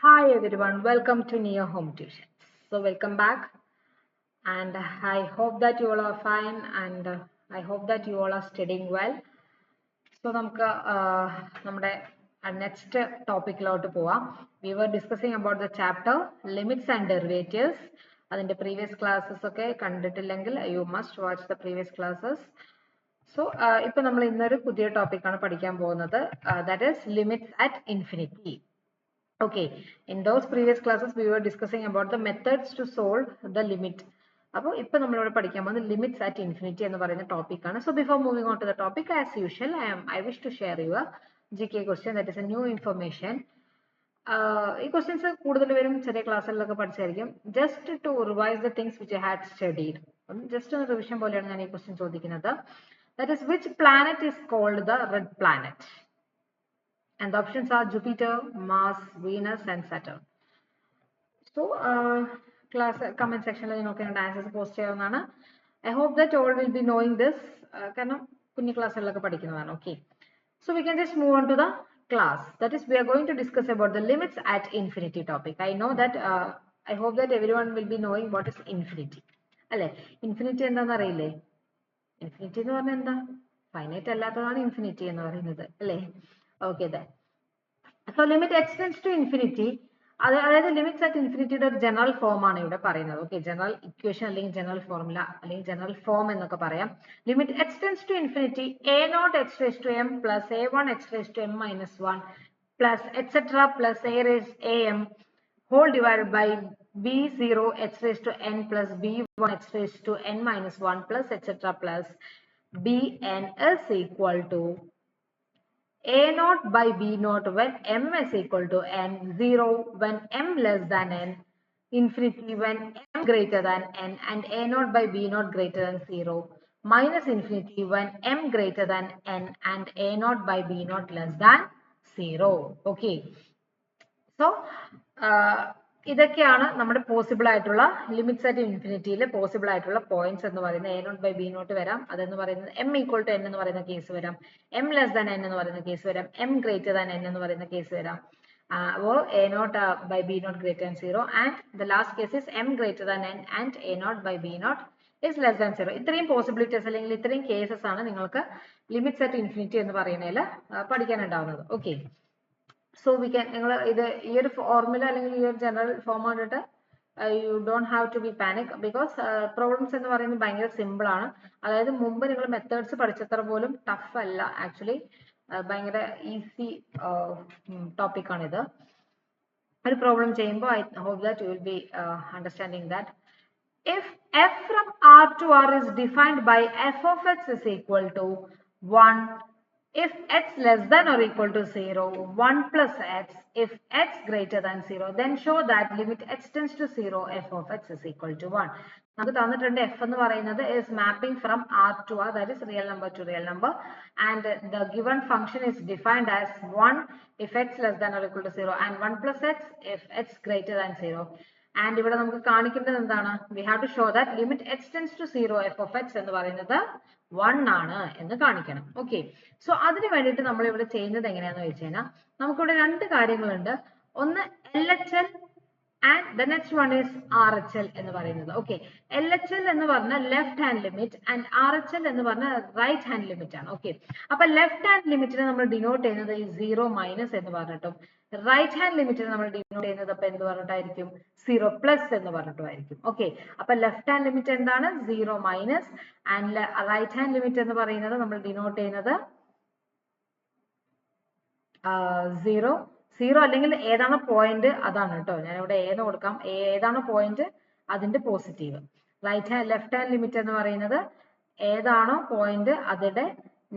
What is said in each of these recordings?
Hi everyone, welcome to Neo Home Tuition. So welcome back, and I hope that you all are fine, and I hope that you all are studying well. So നമുക്ക് നമ്മുടെ next ടോപ്പിക്കിലോട്ട് പോവാം. We were discussing about the chapter limits and derivatives. അതിന്റെ previous classes ഒക്കെ കണ്ടിട്ടില്ലെങ്കിൽ you must watch the previous classes. So ഇപ്പൊ നമ്മൾ ഇന്നൊരു പുതിയ ടോപ്പിക്കാണ് പഠിക്കാൻ പോകുന്നത്. That is limits at infinity. Okay, in those previous classes we were discussing about the methods to solve the limit. അപ്പോൾ ഇപ്പോൾ നമ്മളിവിടെ പഠിക്കാൻ പോകുന്നത് limits at infinity എന്ന് പറയുന്ന ടോപ്പിക്കാണ്. So before moving on to the topic, as usual, I wish to share you a GK question, that is a new information. ഈ questions കൂടുതൽ പേരും ചെറിയ ക്ലാസ്സുകളിലൊക്കെ പഠിച്ചായിരിക്കും. Just to revise the things which I had studied, just ഒരു revision പോലെയാണ് ഞാൻ ഈ ക്വസ്റ്റ്യൻ ചോദിക്കുന്നത്. That is, which planet is called the red planet? And the options are Jupiter, Mars, Venus, and Saturn. So, class comment section you can answers post cheyavunnanu. I hope that all will be knowing this. Karnam kunni class illakku padikkunnadana. Okay. So we can just move on to the class. That is, we are going to discuss about the limits at infinity topic. I know that I hope that everyone will be knowing what is infinity. Alle infinity endaanu ariyille? Infinity എന്ന് പറഞ്ഞാൽ എന്താ? Finite അല്ലാത്തതാണ് infinity എന്ന് പറയുന്നത് അല്ലേ? Okay then. So limit extends to infinity. അതായത് limits at ഇൻഫിനിറ്റിയുടെ ഒരു general form ആണ് ഇവിടെ പറയുന്നത്. ഓക്കെ, ജനറൽ ഇക്വേഷൻ അല്ലെങ്കിൽ ജനറൽ ഫോർമുല അല്ലെങ്കിൽ ജനറൽ ഫോം എന്നൊക്കെ പറയാം. Limit extends to infinity a naught x raised to m plus a1 x raised to m minus 1 plus etc plus am whole divided by b0 x raised to n plus b1 x raised to n minus 1 plus etc plus bn is equal to a naught by b naught when m is equal to n, 0 when m less than n, infinity when m greater than n, and a naught by b naught greater than 0, minus infinity when m greater than n and a naught by b naught less than 0. Okay. So, ഇതൊക്കെയാണ് നമ്മുടെ possible ആയിട്ടുള്ള limits at ഇൻഫിനിറ്റിയിൽ possible ആയിട്ടുള്ള points എന്ന് പറയുന്നത്. A nought by b nought വരാം, അതെന്ന് പറയുന്നത് എം ഈക്വൽ ടു എൻ എന്ന് പറയുന്ന കേസ് വരാം, എം ലെസ് ദാൻ എൻ എന്ന് പറയുന്ന കേസ് വരാം, എം ഗ്രേറ്റർ ദാൻ എൻ എന്ന് പറയുന്ന കേസ് വരാം, or a naught by b naught greater than 0, and the last case is m greater than n and a naught by b naught is less than 0. ഇത്രയും possibilities അല്ലെങ്കിൽ ഇത്രയും cases ആണ് നിങ്ങൾക്ക് limits at infinity എന്ന് പറയുന്നതിൽ പഠിക്കാനുണ്ടാവുന്നത്. Okay, so we can ഇത് ഈ ഒരു ഫോർമുല അല്ലെങ്കിൽ ഈ ഒരു ജനറൽ ഫോം കണ്ടിട്ട് you don't have to be panic because problems എന്ന് പറയുന്നത് ഭയങ്കര സിമ്പിൾ ആണ്. അതായത് മുമ്പ് നിങ്ങൾ മെത്തേഡ്സ് പഠിച്ചത്ര പോലും ടഫ് അല്ല, ആക്ച്വലി ഭയങ്കര ഈസി ടോപ്പിക് ആണിത്. ഒരു പ്രോബ്ലം ചെയ്യുമ്പോൾ I hope that you will be understanding that. If f from R to R is defined by f of x is equal to 1, if x less than or equal to 0, 1 plus x, if x greater than 0, then show that limit x tends to 0, f of x is equal to 1. നമുക്ക് തന്നിട്ടുണ്ട് f എന്ന് പറയുന്നത് is mapping from R to R, that is real number to real number, and the given function is defined as 1 if x less than or equal to 0 and 1 plus x if x greater than 0. And ഇവിടെ നമുക്ക് കാണിക്കേണ്ടത് എന്താണ്? We have to show that limit x tends to 0, f of x എന്ന് പറയുന്നത് 1 ആണ് എന്ന് കാണിക്കണം. Okay, so അതിന് വേണ്ടിയിട്ട് നമ്മൾ ഇവിടെ ചെയ്യുന്നത് എങ്ങനെയാണെന്ന് വെച്ച് കഴിഞ്ഞാൽ നമുക്കിവിടെ രണ്ട് കാര്യങ്ങളുണ്ട്. ഒന്ന് LHL and the next one is RHL എന്ന് പറയുന്നത്. ഓക്കെ, LHL എന്ന് പറഞ്ഞാൽ left hand limit and RHL എന്ന് പറഞ്ഞാൽ റൈറ്റ് ഹാൻഡ് ലിമിറ്റ് ആണ്. ഓക്കെ, അപ്പൊ ലെഫ്റ്റ് ഹാൻഡ് ലിമിറ്റിനെ നമ്മൾ ഡിനോട്ട് ചെയ്യുന്നത് ഈ 0 മൈനസ് എന്ന് പറഞ്ഞിട്ടും റൈറ്റ് ഹാൻഡ് ലിമിറ്റിനെ നമ്മൾ ഡിനോട്ട് ചെയ്യുന്നത് അപ്പൊ എന്ത് പറഞ്ഞിട്ടായിരിക്കും? 0 പ്ലസ് എന്ന് പറഞ്ഞിട്ടുമായിരിക്കും. ഓക്കെ, അപ്പൊ ലെഫ്റ്റ് ഹാൻഡ് ലിമിറ്റ് എന്താണ്? 0 minus, and right hand limit എന്ന് പറയുന്നത് നമ്മൾ ഡിനോട്ട് ചെയ്യുന്നത് 0 അല്ലെങ്കിൽ ഏതാണ് പോയിന്റ് അതാണ് കേട്ടോ. ഞാൻ ഇവിടെ ഏന്ന് കൊടുക്കാം, ഏതാണ് പോയിന്റ് അതിന്റെ പോസിറ്റീവ്. ലെഫ്റ്റ് ഹാൻഡ് ലിമിറ്റ് എന്ന് പറയുന്നത് ഏതാണോ പോയിന്റ് അതിന്റെ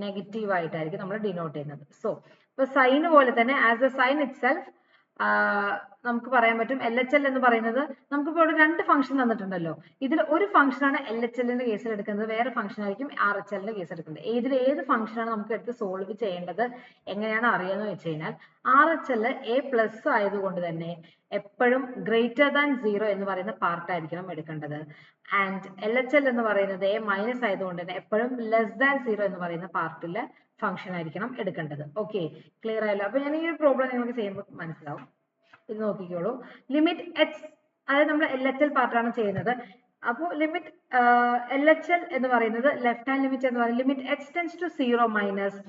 നെഗറ്റീവ് ആയിട്ടായിരിക്കും നമ്മൾ ഡിനോട്ട് ചെയ്യുന്നത്. സോ ഇപ്പൊ സൈൻ പോലെ തന്നെ as a sign itself നമുക്ക് പറയാൻ പറ്റും LHL എന്ന് പറയുന്നത്, നമുക്കിപ്പോൾ ഇവിടെ രണ്ട് ഫംഗ്ഷൻ തന്നിട്ടുണ്ടല്ലോ, ഇതിൽ ഒരു ഫംഗ്ഷൻ ആണ് LHLന്റെ കേസിൽ എടുക്കുന്നത്, വേറെ ഫംഗ്ഷൻ ആയിരിക്കും RHLന്റെ കേസ് എടുക്കുന്നത്. ഇതിൽ ഏത് ഫംഗ്ഷൻ ആണ് നമുക്ക് എടുത്ത് സോൾവ് ചെയ്യേണ്ടത് എങ്ങനെയാണ് അറിയാന്ന് വെച്ച് കഴിഞ്ഞാൽ RHL a പ്ലസ് ആയതുകൊണ്ട് തന്നെ എപ്പോഴും ഗ്രേറ്റർ ദാൻ 0 എന്ന് പറയുന്ന പാർട്ട് ആയിരിക്കണം എടുക്കേണ്ടത്. ആൻഡ് LHL എന്ന് പറയുന്നത് a മൈനസ് ആയതുകൊണ്ട് തന്നെ എപ്പോഴും ലെസ് ദാൻ 0 എന്ന് പറയുന്ന പാർട്ടിലെ ഫംഗ്ഷൻ ആയിരിക്കണം എടുക്കേണ്ടത്. ഓക്കെ, ക്ലിയർ ആയല്ലോ? അപ്പൊ ഞാൻ ഈ ഒരു പ്രോബ്ലം നിങ്ങൾക്ക് ചെയ്യുമ്പോൾ മനസ്സിലാവും. ഇത് നോക്കിക്കോളൂ. ലിമിറ്റ് എച്ച്, അതായത് നമ്മൾ LHL പാർട്ടാണ് ചെയ്യുന്നത്. അപ്പോൾ ലിമിറ്റ് LHL എന്ന് പറയുന്നത് ലെഫ്റ്റ് ഹാൻഡ് ലിമിറ്റ് എന്ന് പറയുന്നത് limit h tends to 0 minus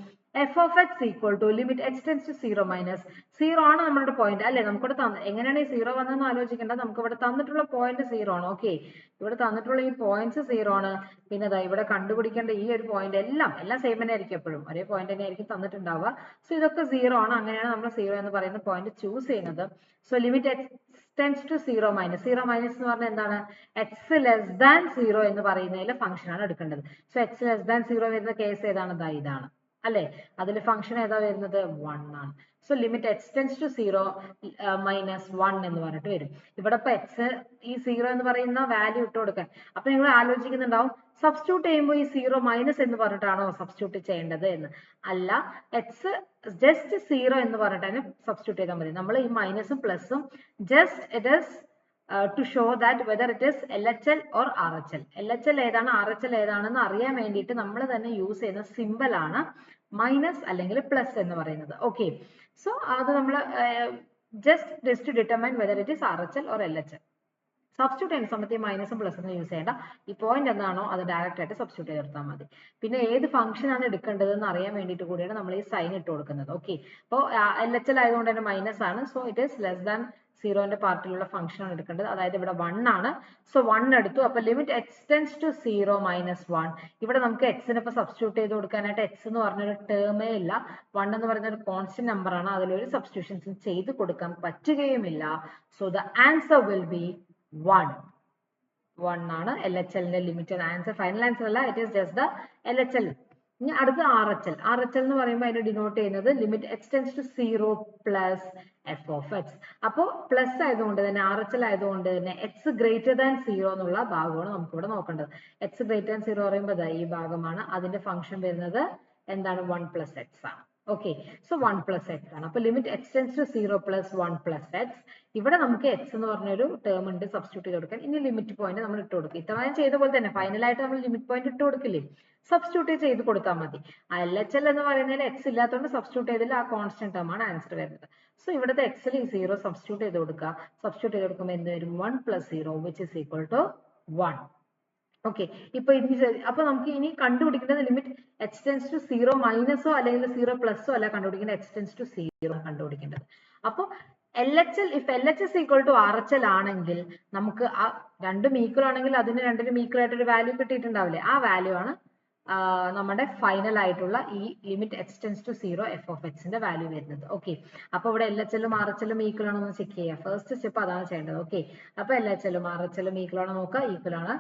f of x equal to limit h tends to 0 minus 0 ആണ് നമ്മുടെ പോയിന്റ് അല്ലേ. നമുക്കിവിടെ എങ്ങനെയാണ് ഈ 0 വന്നതെന്ന് ആലോചിക്കേണ്ട. നമുക്ക് ഇവിടെ തന്നിട്ടുള്ള പോയിന്റ് 0 ആണ്. ഓക്കെ, ഇവിടെ തന്നിട്ടുള്ള ഈ പോയിന്റ്സ് 0 ആണ്. പിന്നെ ഇവിടെ കണ്ടുപിടിക്കേണ്ട ഈ ഒരു പോയിന്റ് എല്ലാം സെയിം തന്നെ ആയിരിക്കും, എപ്പോഴും ഒരേ പോയിന്റ് തന്നെ ആയിരിക്കും തന്നിട്ടുണ്ടാവുക. സോ ഇതൊക്കെ 0 ആണ്. അങ്ങനെയാണ് നമ്മൾ 0 എന്ന് പറയുന്ന പോയിന്റ് ചൂസ് ചെയ്യുന്നത്. So limit h tends to 0 minus എന്ന് പറഞ്ഞാൽ എന്താണ്, x ലെസ് ദാൻ 0 എന്ന് പറയുന്നതിലെ ഫംഗ്ഷൻ ആണ് എടുക്കേണ്ടത്. സോ x ലെസ് ദാൻ 0 വരുന്ന കേസ് ഏതാണ്, ഇതാണ് അല്ലെ. അതിൽ ഫംഗ്ഷൻ ഏതാ വരുന്നത്, 1 ആണ്. So limit h tends to 0 minus 1 എന്ന് പറഞ്ഞിട്ട് വരും. ഇവിടെ ഇപ്പൊ x ഈ 0 എന്ന് പറയുന്ന വാല്യൂ ഇട്ട് കൊടുക്കാൻ. അപ്പൊ നിങ്ങൾ ആലോചിക്കുന്നുണ്ടാവും സബ്സ്റ്റിറ്റ്യൂട്ട് ചെയ്യുമ്പോൾ ഈ 0 മൈനസ് എന്ന് പറഞ്ഞിട്ടാണോ സബ്സ്റ്റിറ്റ്യൂട്ട് ചെയ്യേണ്ടത് എന്ന്. അല്ല, x ജസ്റ്റ് 0 എന്ന് പറഞ്ഞിട്ട് തന്നെ സബ്സ്റ്റിറ്റ്യൂട്ട് ചെയ്താൽ മതി. നമ്മൾ ഈ മൈനസും പ്ലസും just it is to show that whether it is LHL or RHL. LHL ഏതാണ് RHL ഏതാണെന്ന് അറിയാൻ വേണ്ടിയിട്ട് നമ്മൾ തന്നെ യൂസ് ചെയ്യുന്ന സിമ്പൽ ആണ് മൈനസ് അല്ലെങ്കിൽ പ്ലസ് എന്ന് പറയുന്നത്. ഓക്കെ, സോ അത് നമ്മൾ just to determine whether it is RHL or LHL. Substitute ചെയ്യുന്ന സമയത്ത് ഈ മൈനസും പ്ലസും യൂസ് ചെയ്യേണ്ട. ഈ പോയിന്റ് എന്താണോ അത് ഡയറക്റ്റ് ആയിട്ട് സബ്സ്റ്റിറ്റ്യൂട്ട് ചെയ്തെടുത്താൽ മതി. പിന്നെ ഏത് ഫംഗ്ഷൻ ആണ് എടുക്കേണ്ടത് എന്ന് അറിയാൻ വേണ്ടിയിട്ട് കൂടിയാണ് നമ്മൾ ഈ സൈൻ ഇട്ട് കൊടുക്കുന്നത്. ഓക്കെ, അപ്പോൾ LHL ആയതുകൊണ്ട് തന്നെ മൈനസ് ആണ്. So it is less than 0ന്റെ പാർട്ടിലുള്ള ഫംഗ്ഷൻ ആണ് എടുക്കേണ്ടത്. അതായത് ഇവിടെ 1 ആണ്. സോ 1 എടുത്തു. അപ്പൊ limit x tends to 0 minus 1. ഇവിടെ നമുക്ക് x നെ ഇപ്പൊ സബ്സ്റ്റിറ്റ്യൂട്ട് ചെയ്ത് കൊടുക്കാനായിട്ട് x എന്ന് പറഞ്ഞൊരു ടേമേ ഇല്ല. 1 എന്ന് പറയുന്ന ഒരു കോൺസ്റ്റന്റ് നമ്പർ ആണ്. അതിലൊരു സബ്സ്റ്റിറ്റ്യൂഷൻസ് ചെയ്ത് കൊടുക്കാൻ പറ്റുകയുമില്ല. So the answer will be 1 ആണ് LHLന്റെ ലിമിറ്റഡ് ആൻസർ. ഫൈനൽ ആൻസർ അല്ല, it is just the LHL. ഇനി അടുത്ത RHL എന്ന് പറയുമ്പോൾ അതിനെ ഡിനോട്ട് ചെയ്യുന്നത് limit h tends to 0 plus f of x. അപ്പോൾ പ്ലസ് ആയതുകൊണ്ട് തന്നെ RHL ആയതുകൊണ്ട് തന്നെ x ഗ്രേറ്റർ ദാൻ 0 എന്നുള്ള ഭാഗമാണ് നമുക്ക് ഇവിടെ നോക്കേണ്ടത്. x ഗ്രേറ്റർ ദാൻ 0 പറയുമ്പോൾ ഈ ഭാഗമാണ്. അതിന്റെ ഫംഗ്ഷൻ വരുന്നത് എന്താണ്, 1 പ്ലസ് x ആണ്. ഓക്കെ, സോ 1 പ്ലസ് എക്സ് ആണ്. അപ്പൊ limit h tends to 0 plus 1 plus x. ഇവിടെ നമുക്ക് x എന്ന് പറഞ്ഞൊരു ടേം ഉണ്ട് സബ്സ്റ്റിറ്റ്യൂട്ട് ചെയ്ത് കൊടുക്കാൻ. ഇനി ലിമിറ്റ് പോയിന്റ് നമ്മൾ ഇട്ട് കൊടുക്കും. ഇത്രയും ചെയ്ത പോലെ തന്നെ ഫൈനലായിട്ട് നമ്മൾ ലിമിറ്റ് പോയിന്റ് ഇട്ട് കൊടുക്കില്ലേ, സബ്സ്റ്റിറ്റ്യൂട്ട് ചെയ്ത് കൊടുത്താൽ മതി. LHL എന്ന് പറയുന്നതിൽ x ഇല്ലാത്തതുകൊണ്ട് സബ്സ്റ്റിറ്റ്യൂട്ട് ചെയ്തില്ല, ആ കോൺസ്റ്റന്റ് ടേം ആണ് ആൻസർ വരുന്നത്. സോ ഇവിടുത്തെ x ൽ 0 സബ്സ്റ്റിറ്റ്യൂട്ട് ചെയ്ത് കൊടുക്കുക. സബ്സ്റ്റിറ്റ്യൂട്ട് ചെയ്ത് കൊടുക്കുമ്പോൾ എന്ത് വരും, 1 plus 0 which is equal to 1. Okay, ഇപ്പൊ അപ്പൊ നമുക്ക് ഇനി കണ്ടുപിടിക്കേണ്ടത് ലിമിറ്റ് h ടെൻസ് ടു 0 മൈനസോ അല്ലെങ്കിൽ 0 പ്ലസോ അല്ല കണ്ടുപിടിക്കേണ്ടത്, h ടെൻസ് ടു 0 കണ്ടുപിടിക്കേണ്ടത്. അപ്പൊ LHL if LHS equal to RHL ആണെങ്കിൽ നമുക്ക് ആ രണ്ടും ഈക്വൽ ആണെങ്കിൽ അതിന് രണ്ടിനും ഈക്വൽ ആയിട്ട് ഒരു വാല്യൂ കിട്ടിയിട്ടുണ്ടാവില്ലേ, ആ വാല്യൂ ആണ് നമ്മുടെ ഫൈനൽ ആയിട്ടുള്ള ഈ limit h tends to 0 f of x ന്റെ വാല്യൂ വരുന്നത്. ഓക്കെ, അപ്പൊ ഇവിടെ LHL ഉം RHL ഉം ഈക്വൽ ആണോ എന്ന് ചെക്ക് ചെയ്യുക. ഫസ്റ്റ് സ്റ്റെപ്പ് അതാണ് ചെയ്യേണ്ടത്. ഓക്കെ, അപ്പൊ LHL ഉം RHL ഉം ഈക്വൽ ആണോ നോക്കുക, ഈക്വൽ ആണ്.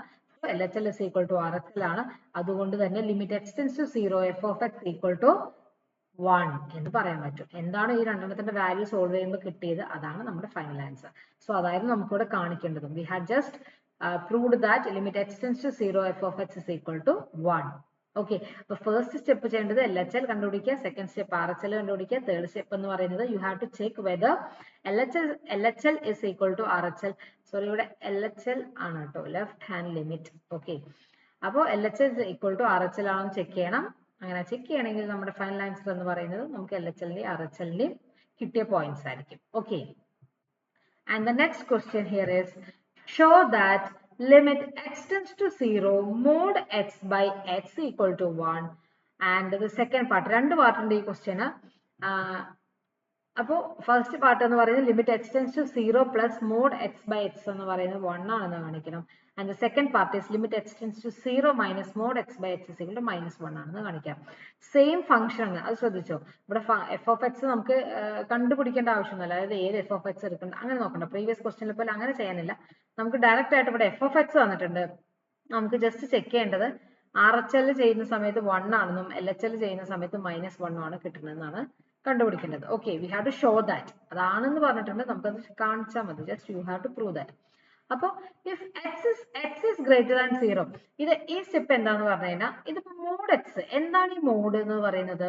LHL is equal to RHL ആണ്. അതുകൊണ്ട് തന്നെ limit h tends to 0 f of x equal to 1 എന്ന് പറയാൻ പറ്റും. എന്താണ് ഈ രണ്ടെണ്ണത്തിന്റെ വാല്യൂ സോൾവ് ചെയ്യുമ്പോൾ കിട്ടിയത്, അതാണ് നമ്മുടെ ഫൈനൽ ആൻസർ. സോ അതായിരുന്നു നമുക്കിവിടെ കാണിക്കേണ്ടതും. We had just proved that limit h tends to 0 f of x is equal to 1. Okay, അപ്പൊ ഫസ്റ്റ് സ്റ്റെപ്പ് ചെയ്യേണ്ടത് LHL കണ്ടുപിടിക്കുക, സെക്കൻഡ് സ്റ്റെപ്പ് RHL കണ്ടുപിടിക്കുക, തേർഡ് സ്റ്റെപ്പ് എന്ന് പറയുന്നത് you have to check whether LHL is equal to RHL. Sorry, ഇവിടെ LHL ആണ് കേട്ടോ, left hand limit. Okay, അപ്പോൾ LHL is equal to RHL ആണെന്ന് ചെക്ക് ചെയ്യണം. അങ്ങനെ ചെക്ക് ചെയ്യണമെങ്കിൽ നമ്മുടെ ഫൈനൽ ആൻസർ എന്ന് പറയുന്നത് നമുക്ക് LHLന്റെയും RHLന്റെയും കിട്ടിയ പോയിന്റ്സ് ആയിരിക്കും. Okay, and the next question here is show that limit x tends to 0 mod x by x equal to 1. and the second part, രണ്ട് പാർട്ട് ഉണ്ട് ഈ ക്വസ്റ്റ്യന്. അപ്പോൾ ഫസ്റ്റ് പാർട്ട് എന്ന് പറയുന്നത് limit h tends to 0 plus mode x by x എന്ന് പറയുന്നത് 1 ആണെന്ന് കാണിക്കണം. and the second part is limit h tends to 0 minus mod x by x is equal to -1 ആണെന്ന് കാണിക്കാം. സെയിം ഫംഗ്ഷൻ ആണ്, അത് ശ്രദ്ധിച്ചോ. ഇവിടെ f of x നമുക്ക് കണ്ടുപിടിക്കേണ്ട ആവശ്യമൊന്നുമില്ല, അതായത് ഏത് f of x എടുക്കണ്ട അങ്ങനെ നോക്കണ്ട. പ്രീവിയസ് ക്വസ്റ്റ്യനിൽ പോലെ അങ്ങനെ ചെയ്യാനില്ല. നമുക്ക് ഡയറക്റ്റ് ആയിട്ട് ഇവിടെ f of x വന്നിട്ടുണ്ട്. നമുക്ക് ജസ്റ്റ് ചെക്ക് ചെയ്യേണ്ടത് RHL ചെയ്യുന്ന സമയത്ത് 1 ആണെന്നും LHL ചെയ്യുന്ന സമയത്ത് -1 ആണ് കിട്ടുന്നതെന്നാണ് കണ്ടുപിടിക്കേണ്ടത്. Okay, we have to show that. അതാണെന്ന് പറഞ്ഞിട്ടുണ്ട്, നമുക്കത് കാണിച്ചാൽ മതി. Just you have to prove that. അപ്പൊ if x is greater than 0, ഇത് ഈ സ്റ്റെപ്പ് എന്താന്ന് പറഞ്ഞു കഴിഞ്ഞാൽ ഇതിപ്പോ മോഡ് x. എന്താണ് ഈ മോഡ് എന്ന് പറയുന്നത്?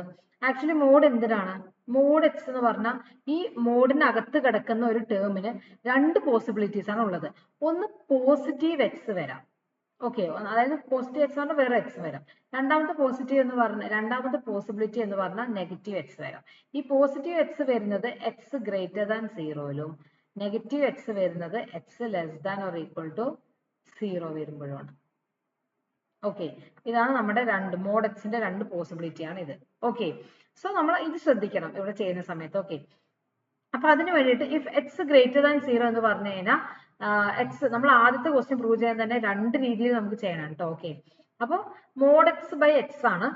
ആക്ച്വലി മോഡ് എന്തിനാണ്? മോഡ് x എന്ന് പറഞ്ഞാൽ ഈ മോഡിനകത്ത് കിടക്കുന്ന ഒരു ടേമിന് രണ്ട് പോസിബിലിറ്റീസ് ആണ് ഉള്ളത്. ഒന്ന് പോസിറ്റീവ് x വരാം, ഓക്കെ, അതായത് പോസിറ്റീവ് എക്സ് പറഞ്ഞാൽ വേറെ എക്സ് വരാം. രണ്ടാമത്തെ പോസിബിലിറ്റി എന്ന് പറഞ്ഞാൽ നെഗറ്റീവ് എക്സ് വരാം. ഈ പോസിറ്റീവ് എക്സ് വരുന്നത് x ഗ്രേറ്റർ ദാൻ 0യിലും നെഗറ്റീവ് എക്സ് വരുന്നത് x less than or equal to 0 വരുമ്പോഴാണ്. ഓക്കെ, ഇതാണ് നമ്മുടെ മോഡ് എക്സിന്റെ രണ്ട് പോസിബിലിറ്റി ആണ് ഇത്. ഓക്കെ, സോ നമ്മൾ ഇത് ശ്രദ്ധിക്കണം ഇവിടെ ചെയ്യുന്ന സമയത്ത്. ഓക്കെ, അപ്പൊ അതിന് വേണ്ടിയിട്ട് ഇഫ് എക്സ് ഗ്രേറ്റർ ദാൻ 0 എന്ന് പറഞ്ഞു കഴിഞ്ഞാൽ എക്സ്, നമ്മൾ ആദ്യത്തെ ക്വസ്റ്റ്യൻ പ്രൂവ് ചെയ്യാൻ തന്നെ രണ്ട് രീതിയിൽ നമുക്ക് ചെയ്യണം കേട്ടോ. ഓക്കെ, അപ്പൊ മോഡ് എക്സ് ബൈ എക്സ് ആണ്.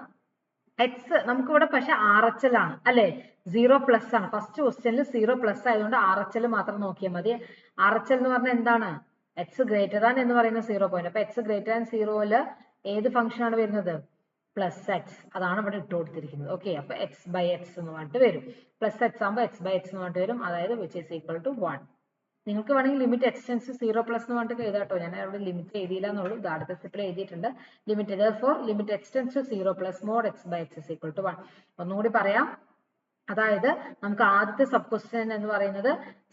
എക്സ് നമുക്ക് ഇവിടെ പക്ഷെ RHL ആണ് അല്ലെ, 0+ ആണ്. ഫസ്റ്റ് ക്വസ്റ്റ്യനിൽ 0+ ആയതുകൊണ്ട് RHL മാത്രം നോക്കിയാൽ മതി. RHL എന്ന് പറഞ്ഞാൽ എന്താണ്? എക്സ് ഗ്രേറ്റർ ദാൻ എന്ന് പറയുന്ന 0 പോയിന്റ്. അപ്പൊ എക്സ് ഗ്രേറ്റർ ദാൻ 0ല് ഏത് ഫംഗ്ഷൻ ആണ് വരുന്നത്? Plus X. അതാണ് ഇവിടെ ഇട്ട് കൊടുത്തിരിക്കുന്നത്. ഓക്കെ, അപ്പൊ എക്സ് ബൈ എക്സ് എന്ന് പറഞ്ഞിട്ട് വരും. പ്ലസ് എക്സ് ആകുമ്പോൾ എക്സ് ബൈ എക്സ് എന്ന് പറഞ്ഞിട്ട് വരും, അതായത് വിച്ച് ഈസ് ഈക്വൽ ടു 1. നിങ്ങൾക്ക് വേണമെങ്കിൽ ലിമിറ്റ് എക്സ്റ്റെൻസ് 0+ എന്ന് പറഞ്ഞിട്ട് എഴുതാട്ടോ. ഞാൻ അവിടെ ലിമിറ്റ് എഴുതിയില്ല എന്നുള്ളൂ, ഇത് അടുത്ത സ്റ്റെപ്പിൽ എഴുതിയിട്ടുണ്ട്. Limit therefore limit x tends 0+ mod x by x is equal to 1. ഒന്നുകൂടി പറയാം, അതായത് നമുക്ക് ആദ്യത്തെ സബ് ക്വസ്റ്റ്യൻ എന്ന് പറയുന്നത്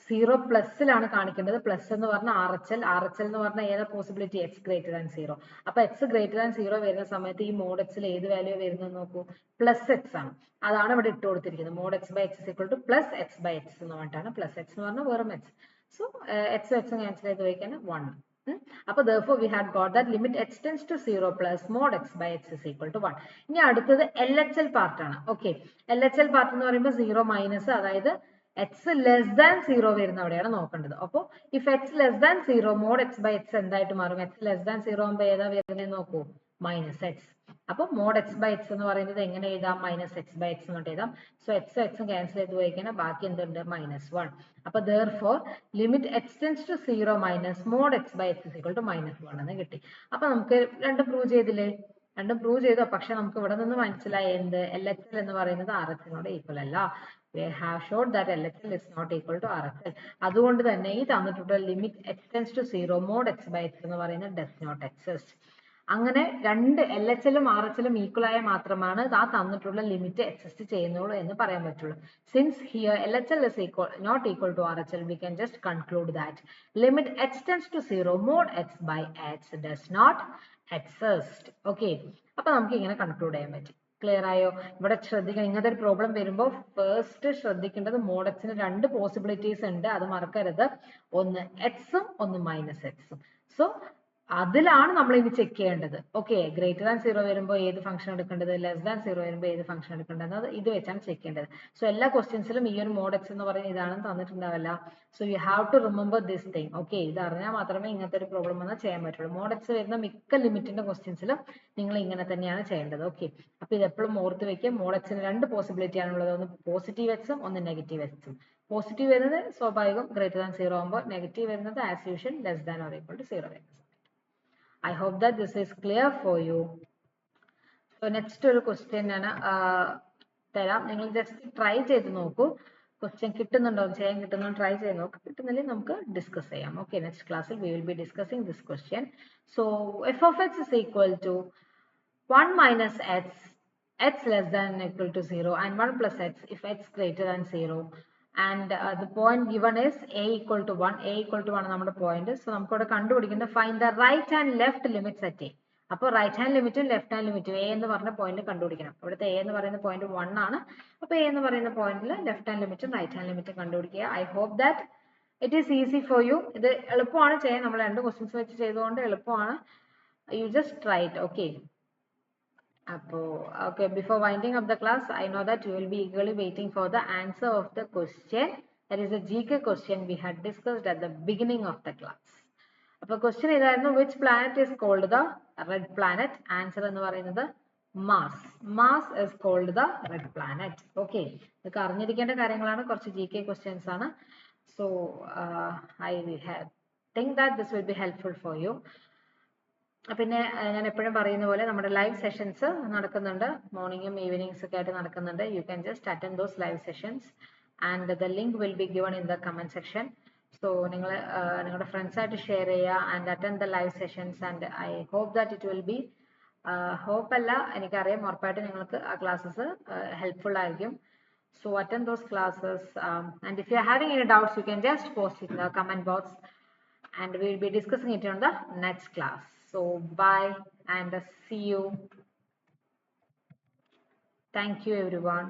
0+ലാണ് കാണിക്കേണ്ടത്. പ്ലസ് എന്ന് പറഞ്ഞാൽ RHL എന്ന് പറഞ്ഞാൽ ഏതാ പോസിബിലിറ്റി? X greater than 0. അപ്പൊ എക്സ് ഗ്രേറ്റർ ദാൻ 0 വരുന്ന സമയത്ത് ഈ മോഡ് എക്സിൽ ഏത് വാല്യൂ വരുന്നത് നോക്കൂ? പ്ലസ് എക്സ് ആണ്. അതാണ് ഇവിടെ ഇട്ട് കൊടുത്തിരിക്കുന്നത്. Mod x by x equal to plus x by x എന്ന് പറഞ്ഞിട്ടാണ്. പ്ലസ് എക്സ് എന്ന് പറഞ്ഞാൽ വെറും x. So x x cancel ചെയ്ത് വയ്ക്കാൻ 1. അപ്പൊ therefore we had got that limit x tends to 0+ mod x by x is equal to 1. ഇനി അടുത്തത് LHL പാർട്ട് ആണ്. ഓക്കെ, LHL പാർട്ട് എന്ന് പറയുമ്പോൾ 0 മൈനസ്, അതായത് എക്സ് ലെസ് ദാൻ 0 വരുന്ന അവിടെയാണ് നോക്കേണ്ടത്. അപ്പോൾ if x less than 0 mod x by x എന്തായിട്ട് മാറും? എക്സ് ലെസ് ദാൻ 0 ആകുമ്പോൾ ഏതാ വരുന്നത് നോക്കൂ? Minus X. അപ്പൊ മോഡ് എക്സ് ബൈ എക്സ് എന്ന് പറയുന്നത് എങ്ങനെ എഴുതാം? മൈനസ് എക്സ് ബൈ എക്സ് എന്ന് എഴുതാം. സോ എക്സ് എക്സും ക്യാൻസൽ ചെയ്ത് പോയിക്കഴിഞ്ഞാൽ ബാക്കി എന്തുണ്ട്? -1. അപ്പൊ therefore limit x tends to 0 minus mod x by x equal to -1 എന്ന് കിട്ടി. അപ്പൊ നമുക്ക് രണ്ടും പ്രൂവ് ചെയ്തില്ലേ? രണ്ടും പ്രൂവ് ചെയ്തു. പക്ഷെ നമുക്ക് ഇവിടെ നിന്ന് മനസ്സിലായി എന്ത്? LHL എന്ന് പറയുന്നത് RHL ഈക്വൽ അല്ല. We have showed that LHL is not equal to RHL. അതുകൊണ്ട് തന്നെ ഈ തന്നിട്ടുള്ള limit x tends to 0 mod x by x എന്ന് പറയുന്നത് does not exist. അങ്ങനെ രണ്ട് LHLും RHLും ഈക്വൽ ആയാൽ മാത്രമാണ് ആ തന്നിട്ടുള്ള ലിമിറ്റ് എക്സിസ്റ്റ് ചെയ്യുന്നുള്ളൂ എന്ന് പറയാൻ പറ്റുള്ളൂ. Since here LHL is not equal to RHL, we can just conclude that limit x tends to 0 mod x by x does not exist. Okay, അപ്പൊ നമുക്ക് ഇങ്ങനെ കൺക്ലൂഡ് ചെയ്യാൻ പറ്റും. ക്ലിയർ ആയോ? ഇവിടെ ശ്രദ്ധിക്കണം, ഇങ്ങനത്തെ ഒരു പ്രോബ്ലം വരുമ്പോൾ ഫസ്റ്റ് ശ്രദ്ധിക്കേണ്ടത് മോഡ് എക്സിന് രണ്ട് പോസിബിലിറ്റീസ് ഉണ്ട്, അത് മറക്കരുത്. ഒന്ന് എക്സും ഒന്ന് -എക്സും. സോ അതിലാണ് നമ്മൾ ഇനി ചെക്ക് ചെയ്യേണ്ടത്. ഓക്കെ, ഗ്രേറ്റർ ദാൻ 0 വരുമ്പോൾ ഏത് ഫംഗ്ഷൻ എടുക്കേണ്ടത്, ലെസ് ദാൻ 0 വരുമ്പോൾ ഏത് ഫംഗ്ഷൻ എടുക്കേണ്ടത്, ഇത് വെച്ചാണ് ചെക്ക് ചെയ്യേണ്ടത്. സോ എല്ലാ ക്വസ്റ്റ്യൻസിലും ഈ ഒരു മോഡ് എക്സ് എന്ന് പറയുന്നത് ഇതാണെന്ന് തന്നിട്ടുണ്ടാവില്ല. So you have to remember this thing. Okay, ഇത് അറിഞ്ഞാൽ മാത്രമേ ഇങ്ങനത്തെ ഒരു പ്രോബ്ലം വന്നാൽ ചെയ്യാൻ പറ്റുള്ളൂ. മോഡ് എക്സ് വരുന്ന മിക്ക ലിമിറ്റിന്റെ ക്വസ്റ്റ്യൻസിലും നിങ്ങൾ ഇങ്ങനെ തന്നെയാണ് ചെയ്യേണ്ടത്. ഓക്കെ, അപ്പൊ ഇത് എപ്പോഴും ഓർത്ത് വെക്കുക. മോഡ് എക്സിന് രണ്ട് പോസിബിലിറ്റി ആണുള്ളത്, ഒന്ന് പോസിറ്റീവ് എക്സും ഒന്ന് നെഗറ്റീവ് എക്സും. പോസിറ്റീവ് വരുന്നത് സ്വാഭാവികം ഗ്രേറ്റർ ദാൻ 0 ആകുമ്പോൾ, നെഗറ്റീവ് വരുന്നത് as usual less than or equal to 0 വരുന്നത്. I hope that this is clear for you. So next ഒരു ക്വസ്റ്റ്യൻ ഞാൻ തരാം, നിങ്ങൾ ജസ്റ്റ് ട്രൈ ചെയ്ത് നോക്കൂ. ക്വസ്റ്റ്യൻ കിട്ടുന്നുണ്ടോ, ചെയ്യാൻ കിട്ടുന്നുണ്ടോ ട്രൈ ചെയ്ത് നോക്ക്. കിട്ടുന്നില്ലെങ്കിൽ നമുക്ക് ഡിസ്കസ് ചെയ്യാം. ഓക്കെ, നെക്സ്റ്റ് ക്ലാസ്സിൽ we will be discussing this question. So f of x is equal to 1 minus x, x less than or equal to 0 and 1 plus x if x greater than 0. And the point given is a equal to 1. A equal to 1 നമ്മുടെ point. So നമുക്ക് ഇവിടെ കണ്ടുപിടിക്കുന്നത് find the right and left limits at a. അപ്പോൾ right hand ലിമിറ്റും left hand ലിമിറ്റും a എന്ന് പറഞ്ഞ point കണ്ടുപിടിക്കണം. ഇവിടുത്തെ എ എന്ന് പറയുന്ന പോയിന്റ് 1 ആണ്. അപ്പോൾ എ എന്ന് പറയുന്ന പോയിന്റിൽ ലെഫ്റ്റ് ഹാൻഡ് ലിമിറ്റും റൈറ്റ് ഹാൻഡ് ലിമിറ്റും കണ്ടുപിടിക്കുക. I hope that it is easy for you. ഇത് എളുപ്പമാണ് ചെയ്യാൻ, നമ്മൾ രണ്ട് ക്വസ്റ്റ്യൻസ് വെച്ച് ചെയ്തുകൊണ്ട് എളുപ്പമാണ്. You just try it. Okay, okay, before winding up the class, I know that you will be eagerly waiting for the answer of the question. That is a GK question we had discussed at the beginning of the class. അപ്പോൾ question ഇതായിരുന്നു, which planet is called the red planet? Answer എന്ന് പറയുന്നത് Mars. Mars is called the red planet. Okay, ഇതൊക്കെ അറിഞ്ഞിരിക്കേണ്ട കാര്യങ്ങളാണ്, കുറച്ച് GK questions ആണ്. So I think that this will be helpful for you. പിന്നെ ഞാൻ എപ്പോഴും പറയുന്ന പോലെ നമ്മുടെ ലൈവ് സെഷൻസ് നടക്കുന്നുണ്ട്, മോർണിംഗും ഈവനിങ്സ് ഒക്കെ ആയിട്ട് നടക്കുന്നുണ്ട്. You can just attend those live sessions and the link will be given in the comment section. So നിങ്ങൾ നിങ്ങളുടെ ഫ്രണ്ട്സ് ആയിട്ട് ഷെയർ ചെയ്യുക and attend the live sessions. And I hope that it will be, hope അല്ല എനിക്കറിയാം, ഉറപ്പായിട്ട് നിങ്ങൾക്ക് ആ classes helpful ആയിരിക്കും. So attend those classes and if you are having any doubts you can just post in the comment box and we will be discussing it on the next class. So bye and see you. Thank you everyone.